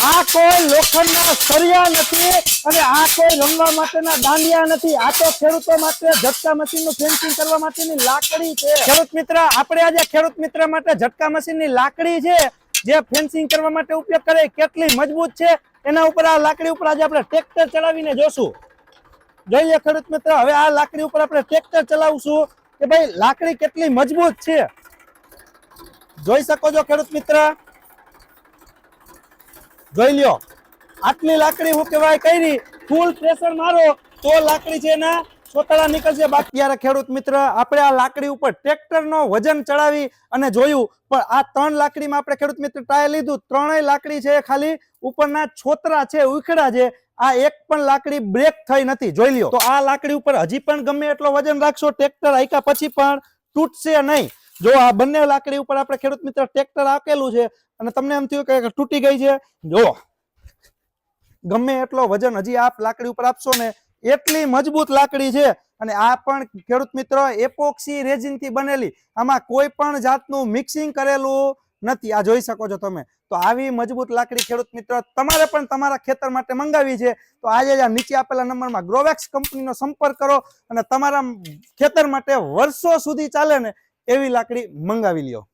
આ કોઈ લોખંડના સળિયા નથી અને આ કોઈ રમવા માટેના દાંડિયા નથી। આ તો ખેડૂતો માટે ઝટકા મશીનનું ફેન્સિંગ કરવા માટેની લાકડી છે। ખેડૂત મિત્ર, આપણે આજે ખેડૂત મિત્ર માટે ઝટકા મશીનની લાકડી છે જે ફેન્સિંગ કરવા માટે ઉપયોગ કરે કેટલી મજબૂત છે એના ઉપર આ લાકડી ઉપર આજે આપણે ટ્રેક્ટર ચલાવીને જોશું। જોઈ લે ખેડૂત મિત્ર, હવે આ લાકડી ઉપર આપણે ટ્રેક્ટર ચલાવશું કે ભાઈ લાકડી કેટલી મજબૂત છે। જોઈ શકો છો ખેડૂત મિત્ર, જોઈ લ્યો આટલી લાકડી હું કહેવાય કરી ફૂલ પ્રેશર મારો તો લાકડી છે એના છોતરા નીકળશે। બાકી યાર ખેડૂત મિત્ર, આપણે આ લાકડી ઉપર ટ્રેક્ટરનો વજન ચડાવી અને જોયું પણ આ 3 લાકડીમાં આપણે ખેડૂત મિત્ર ટ્રાય લીધું, ત્રણેય લાકડી છે ખાલી ઉપરના છોતરા છે ઉખડા છે, આ એક પણ લાકડી બ્રેક થઈ નથી। જોઈ લ્યો તો આ લાકડી ઉપર હજી પણ ગમે એટલો વજન રાખશો ટ્રેક્ટર આયકા પછી પણ તૂટશે નહીં। જો આ બંને લાકડી ઉપર આપણે ખેડૂત મિત્ર ટ્રેક્ટર આકેલું છે અને તમને એમ થયું કે તૂટી ગઈ છે, જો ગમે એટલો વજન હજી આપ લાકડી ઉપર આપશો ને એટલી મજબૂત લાકડી છે। અને આ પણ ખેડૂત મિત્રો એપોક્સી રેઝિન થી બનેલી, આમાં કોઈ પણ જાતનું મિક્સિંગ કરેલું નથી। આ જોઈ શકો છો તમે। તો આવી મજબૂત લાકડી ખેડૂત મિત્રો તમારે પણ તમારા ખેતર માટે મંગાવી છે તો આજે જ નીચે આપેલા નંબરમાં ગ્રોવેક્સ કંપનીનો સંપર્ક કરો અને તમારા ખેતર માટે વર્ષો સુધી ચાલે ને એવી લાકડી મંગાવી લ્યો।